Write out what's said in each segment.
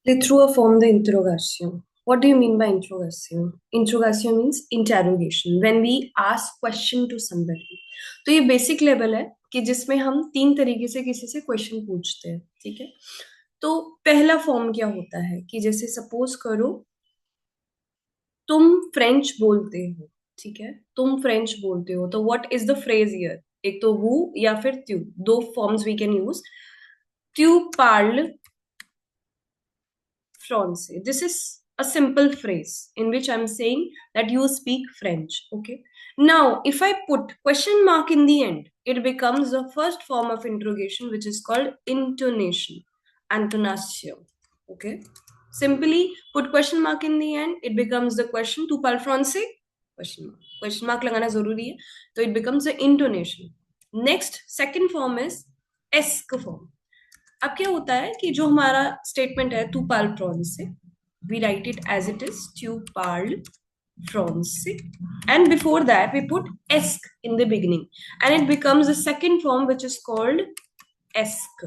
They threw a form the interrogation. What do you mean by interrogation? Interrogation means interrogation. When we ask question to somebody. तो ये basic level है कि जिसमें हम तीन तरीके से किसी से क्वेश्चन पूछते हैं, ठीक है? तो पहला फॉर्म क्या होता है कि जैसे सपोज करो तुम फ्रेंच बोलते हो, ठीक है? तुम फ्रेंच बोलते हो तो what is the phrase here? एक तो वो या फिर त्यू, दो फॉर्म्स वी कैन यूज. त्यू पार्ल Francais. This is a simple phrase in which I'm saying that you speak French. Okay. Now, if I put question mark in the end, it becomes the first form of interrogation, which is called intonation, intonation. Okay. Simply put question mark in the end, it becomes the question. Tu parles français? Question mark. Question mark लगाना जरूरी है. So it becomes the intonation. Next, second form is esque form. अब क्या होता है कि जो हमारा स्टेटमेंट है, तू पाल प्रॉन्स से, we write it as it is, तू पाल प्रॉन्स से, and before that we put esque in the beginning, and it becomes the second form, which is called esque.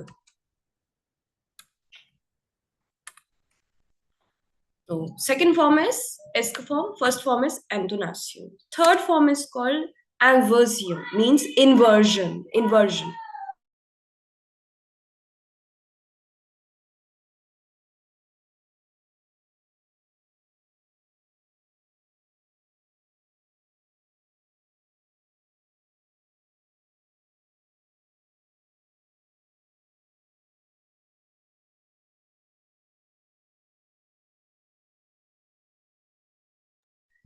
So second form is esque form, first form is intonation, third form is called inversion, means inversion.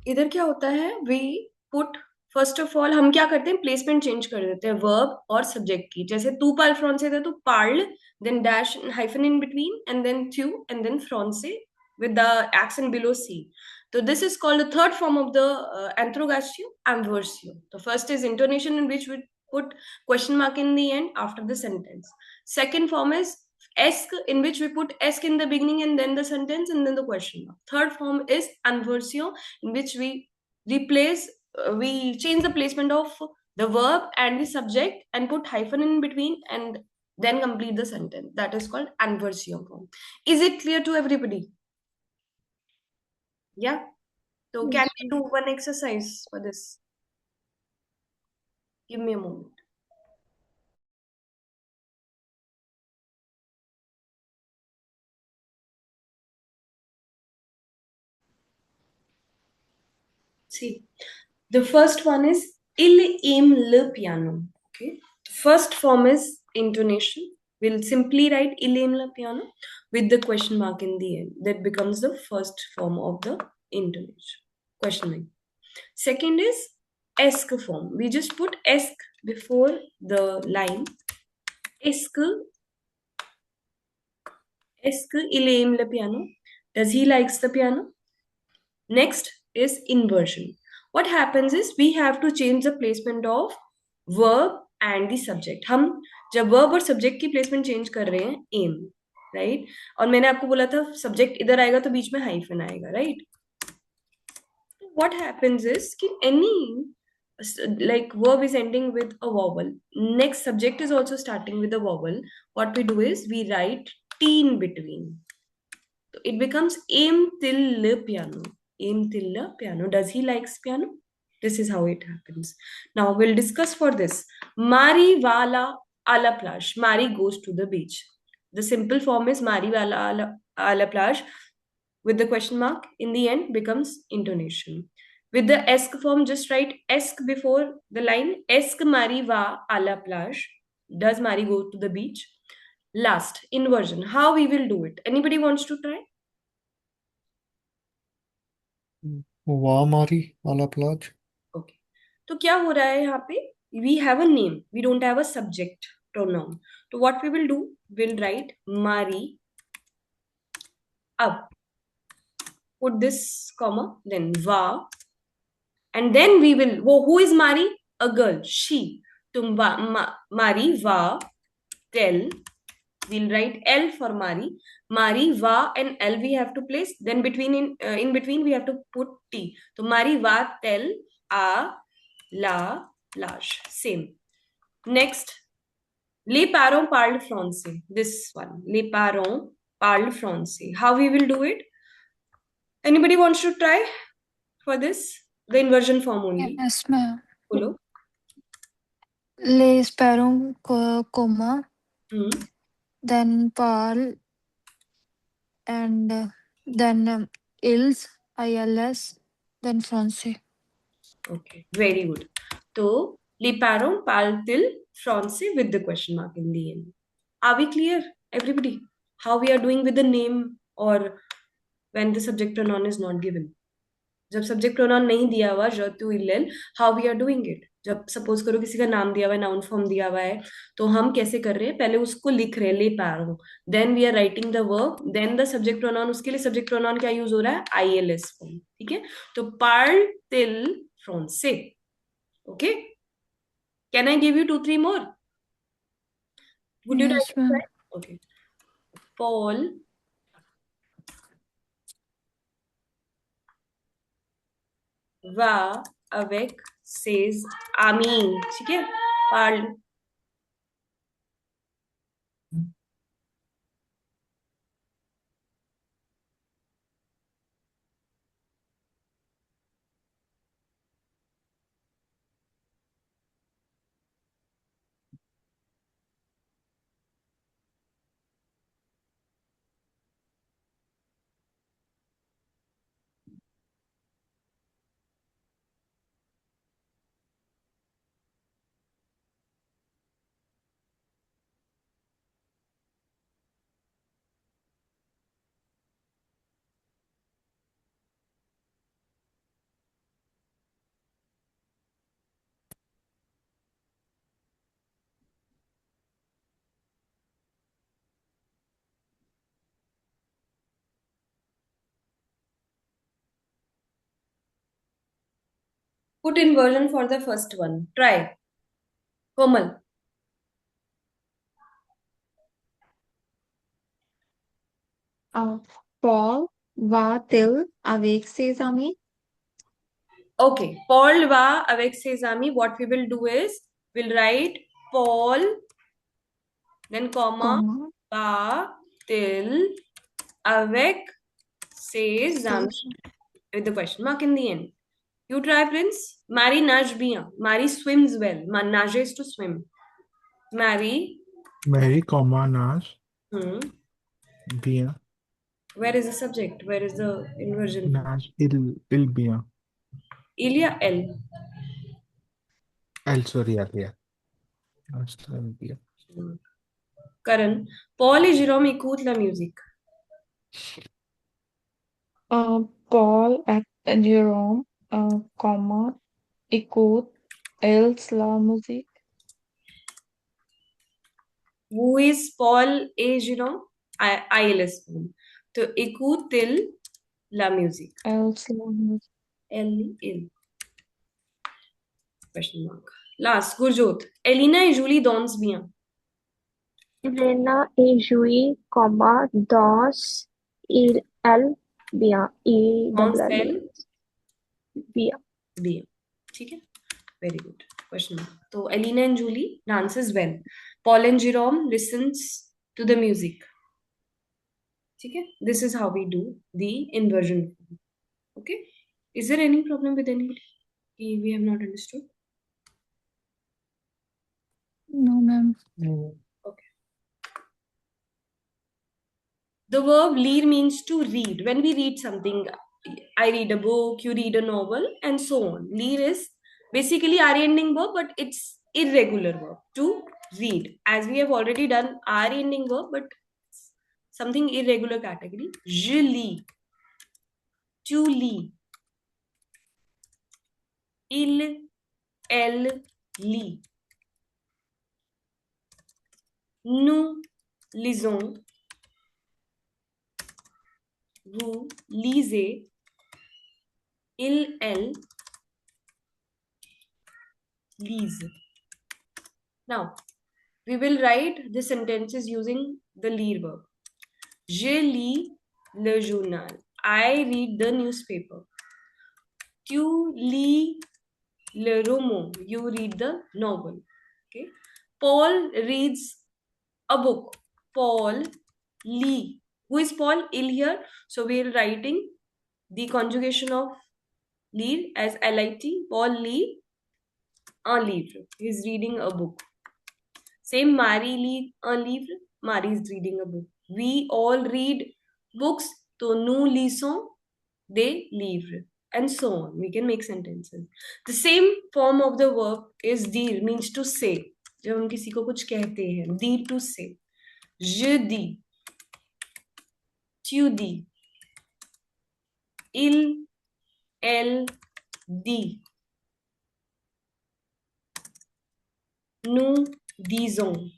इधर क्या होता है, we put, first of all हम क्या करते हैं, placement change कर देते हैं वर्ब और सब्जेक्ट की. जैसे तू पाल फ्रांसे था तो पार्ल, then dash hyphen in between, and then थ्यू, एंड देन फ्रांसे with the accent below C. So this is called the third form of the interrogatio and versio. The first is intonation, in which we put question mark in the end after the sentence. Second form is esque, in which we put esque in the beginning and then the sentence and then the question mark. Third form is anversio, in which we replace, we change the placement of the verb and the subject and put hyphen in between and then complete the sentence. That is called anversio form. Is it clear to everybody? Yeah. So can Yes. we do one exercise for this? Give me a moment. See, the first one is il aime le piano. Okay. The first form is intonation. We'll simply write il aime le piano with the question mark in the end. That becomes the first form of the intonation. Question mark. Second is esque form. We just put esque before the line. Esque, esque il aime le piano. Does he likes the piano? Next is inversion. What happens is we have to change the placement of verb and the subject. हम जब verb और subject की placement change कर रहे हैं, aim, right? और मैंने आपको बोला था subject इधर आएगा तो बीच में hyphen आएगा, right? What happens is कि any like verb is ending with a vowel, next subject is also starting with a vowel. What we do is we write T in between. So it becomes aim till le piano. Aim till le piano. Does he likes piano? This is how it happens. Now we'll discuss for this. Mari vala ala plage. Mari goes to the beach. The simple form is Mari vala ala plage with the question mark in the end becomes intonation. With the esque form, just write esque before the line. Esque Mari va a la plage. Does Mari go to the beach? Last, inversion. How we will do it? Anybody wants to try? वाह मारी आला प्लाज. Okay. तो क्या हो रहा है यहाँ पे? We have a name. We don't have a subject pronoun. So what we will do? We'll write Mari up. Put this comma, then va, and then we will. Who is Mari? A girl. She. Tum Mari va tell. We'll write L for Mari. Mari va and L we have to place. Then in between we have to put T. So Mari va tell a la plage. Same. Next, les parents parlent français. This one. Les parents parle français. How we will do it? Anybody wants to try for this? The inversion form only. Yes, ma'am. Bolo. Les parents comma, Hmm. then parle, and then ils, ILS, then français. Okay, very good. So, les parents parlent-ils français with the question mark in the end? Are we clear, everybody? How we are doing with the name or when the subject pronoun is not given? जब subject pronoun नहीं दिया हुआ ज टू इलेल, how we are doing it? जब suppose करो किसी का नाम दिया हुआ है, नाउन फॉर्म दिया हुआ है, तो हम कैसे कर रहे हैं? पहले उसको लिख रहे हैं, ले पा रहा हूँ, then we are writing the verb, then the subject pronoun, उसके लिए सब्जेक्ट प्रोनाउन क्या यूज हो रहा है? ILS form. ठीक है, तो पार्ल टिल फ्रांसे. Okay, can I give you 2-3 more? Would you like Yes, to ma'am. Try? Okay, Paul va avec ses amis. ठीक है, पार्ल. Put inversion for the first one. Try. Komal. Paul va-t-il avec ses amis? Okay. Paul va avec ses amis. What we will do is we'll write Paul, then comma, Comma, va till avec ses amis ses with the question mark in the end. You try, Prince. Mary nage bien. Mary swims well. Nage is to swim. Mary. Mary, comma, nage, Hmm. bien, Where is the subject? Where is the inversion? nage, il bien. Ilia L. Sorry, yeah. Nage, il bien. Karan. Paul et Jérôme écoutent la musique. Paul et Jérôme, comma, écoute ils la musique? Who is Paul et Jérôme? ILS form. तो écoute-t-il la musique? Els la musique. L. Question mark. Last, Gurjot. Elina et Julie dansent bien. Elena et Julie, dansent elles bien. Dansent E-double-L-E. elles Bien. bien. ठीक है? Very good. Question mark. So Elena and Julie dances well. Paul and Jerome listens to the music. ठीक है? This is how we do the inversion form. Okay? Is there any problem with anybody? We have not understood. No, ma'am. Okay. The verb leer means to read. When we read something, I read a book, you read a novel, and so on. Leer is basically R-ending verb, but it's irregular verb to read. As we have already done R-ending verb, but something irregular category. Je lis, tu lis, elle lit. Nous lisons, vous lisez, elle lise. Now, we will write the sentences using the leer verb. Je lis le journal. I read the newspaper. Tu lis le roman. You read the novel. Okay. Paul reads a book. Paul lit Who is Paul? Il here. So we are writing the conjugation of lire as lit. Paul lit un livre. He is reading a book. Same, Marie lit un livre. Marie is reading a book. We all read books. So nous lisons des livres. And so on. We can make sentences. The same form of the verb is dire, means to say. जब हम किसी को कुछ कहते हैं, dire to say. Je dis. Tu dis. Il, elle dit. Nous disons.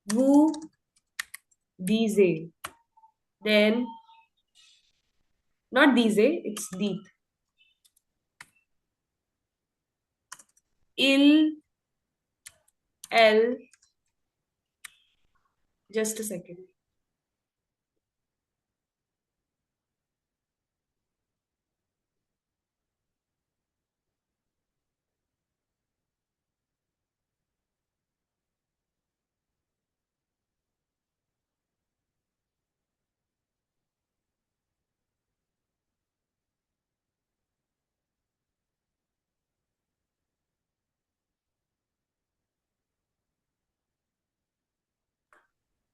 Vous disez. Then, not disez, it's dit. Il, elle, just a second.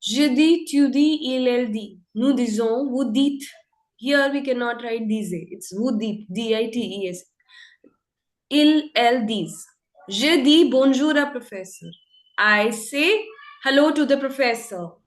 Je dis, tu dis, il, elle dit. Nous disons, vous dites. Here we cannot write disez. It's vous dites, D-I-T-E-S. Il, elle disent. Je dis bonjour à professeur. I say hello to the professor.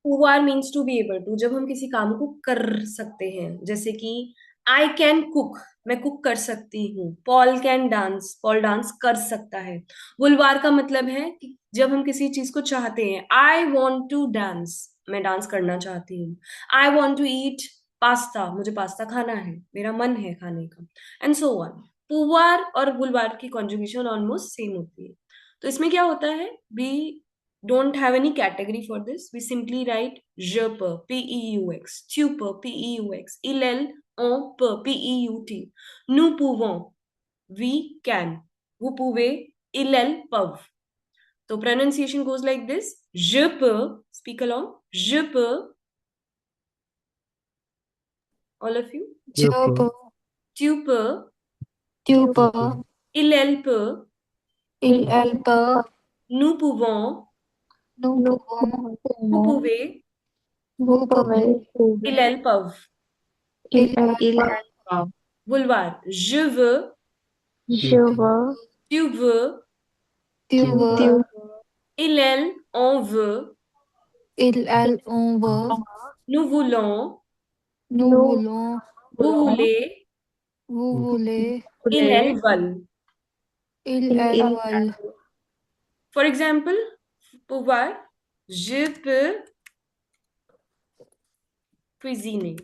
pouvoir means to be able to. जब हम किसी काम को कर सकते हैं, जैसे कि I can cook, मैं कुक कर सकती हूँ. Paul can dance, Paul dance कर सकता है. वुलवार का मतलब है कि जब हम किसी चीज को चाहते हैं. I want to dance, मैं डांस करना चाहती हूँ. I want to eat pasta, मुझे पास्ता खाना है, मेरा मन है खाने का. And so on. पुवार और वुलवार की कॉन्जुगेशन ऑलमोस्ट सेम होती है. तो इसमें क्या होता है, we don't have any category for this. We simply write je peux, P-E-U-X, tu peux, P-E-U-X, il, elle, on peut, P-E-U-T. Nous pouvons, we can. Vous pouvez, il, elle, peuvent. So pronunciation goes like this. Je peux, speak along. Je peux. All of you. Je Je peux. peux. Tu peux. Tu peux. Il, elle peut. Il, elle peut. Nous pouvons. Nous Nous pouvons. Vous pouvez. vous pouvez. Il, elle, peuvent. Il, elle, Il, Boulevard. Je veux. je veux. Tu veux. Tu Tu veux. Tu Il, elle, on veut. Il, elle, on veut. Nous voulons. Nous Nous voulons. Vous voulez. Vous voulez. Il, elle, veulent. Il, elle, veulent. For example, pouvoir. Je peux cuisiner.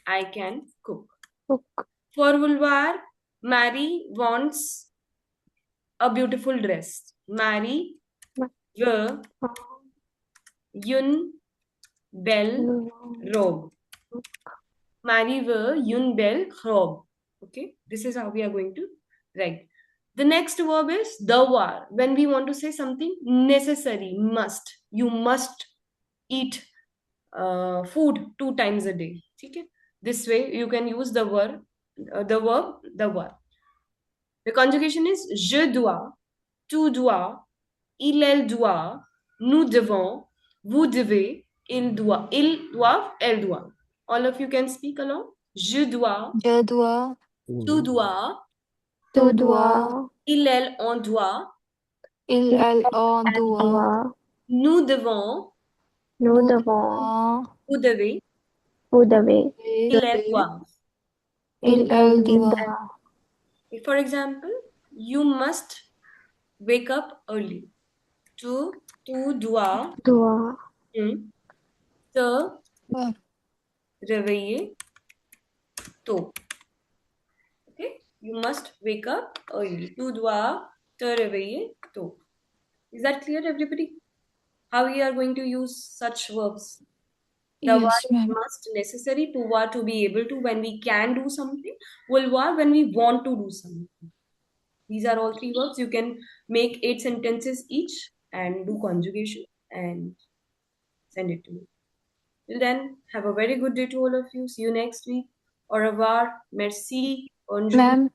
I can cook. cook. For vouloir, Mary wants a beautiful dress. Mary veut une belle robe. Mary veut une belle robe. Okay, this is how we are going to write. The next verb is devoir. When we want to say something necessary, must. You must eat food 2 times a day. Okay? This way you can use the verb devoir. The conjugation is je dois, tu dois, elle doit, nous devons, vous devez, ils doivent, elles doivent. All of you can speak along. Je dois, Je dois. tu dois, Tu dois. elle, on doit, Elle, on doit. doit, nous devons, nous devons, Ah, vous devez, vous devez, elles doivent. elle doit. doit, For example, you must wake up early. Tu dois doit, te Ah, réveiller tôt. Okay? You must wake up early. Tu dois te réveiller tôt. Is that clear, everybody? How we are going to use such verbs? The Yes, word ma'am. must necessary, to be able to, when we can do something, will when we want to do something. These are all 3 verbs. You can make 8 sentences each and do conjugation and send it to me. Till then, have a very good day to all of you. See you next week. Au revoir. Merci. Bonjour. Ma'am,